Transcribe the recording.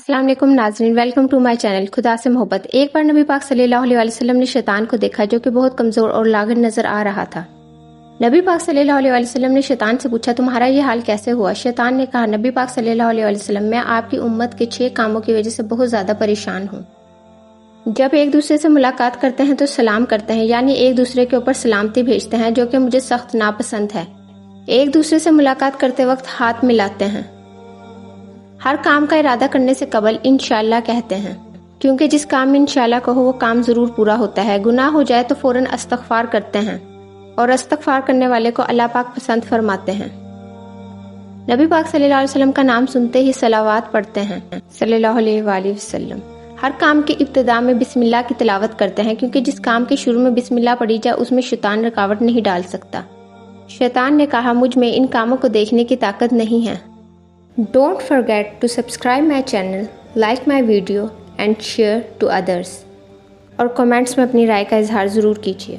अस्सलाम वालेकुम नाज़रीन, वेलकम टू माय चैनल खुदा से मोहब्बत। एक बार नबी पाक सल्लल्लाहु अलैहि वसल्लम ने शैतान को देखा जो कि बहुत कमज़ोर और लागन नज़र आ रहा था। नबी पाक सल्लल्लाहु अलैहि वसल्लम ने शैतान से पूछा, तुम्हारा ये हाल कैसे हुआ? शैतान ने कहा, नबी पाक सल्लल्लाहु अलैहि वसल्लम, मैं आपकी उम्मत के 6 कामों की वजह से बहुत ज़्यादा परेशान हूँ। जब एक दूसरे से मुलाकात करते हैं तो सलाम करते हैं, यानी एक दूसरे के ऊपर सलामती भेजते हैं, जो कि मुझे सख्त नापसंद है। एक दूसरे से मुलाकात करते वक्त हाथ मिलाते हैं। हर काम का इरादा करने से कबल इंशाअल्लाह कहते हैं, क्योंकि जिस काम में इंशाअल्लाह कहो वो काम जरूर पूरा होता है। गुनाह हो जाए तो फौरन इस्तग़फ़ार करते हैं और इस्तग़फ़ार करने वाले को अल्लाह पाक पसंद फरमाते हैं। नबी पाक सल्लल्लाहु अलैहि वसल्लम का नाम सुनते ही सलावात पढ़ते हैं सल्लल्लाहु अलैहि वसल्लम। हर काम की इब्तिदा में बिस्मिल्लाह की तिलावत करते हैं, क्योंकि जिस काम के शुरू में बिस्मिल्लाह पढ़ी जाए उसमें शैतान रुकावट नहीं डाल सकता। शैतान ने कहा, मुझ में इन कामों को देखने की ताकत नहीं है। Don't forget to subscribe my channel, like my video and share to others। और कमेंट्स में अपनी राय का इजहार ज़रूर कीजिए।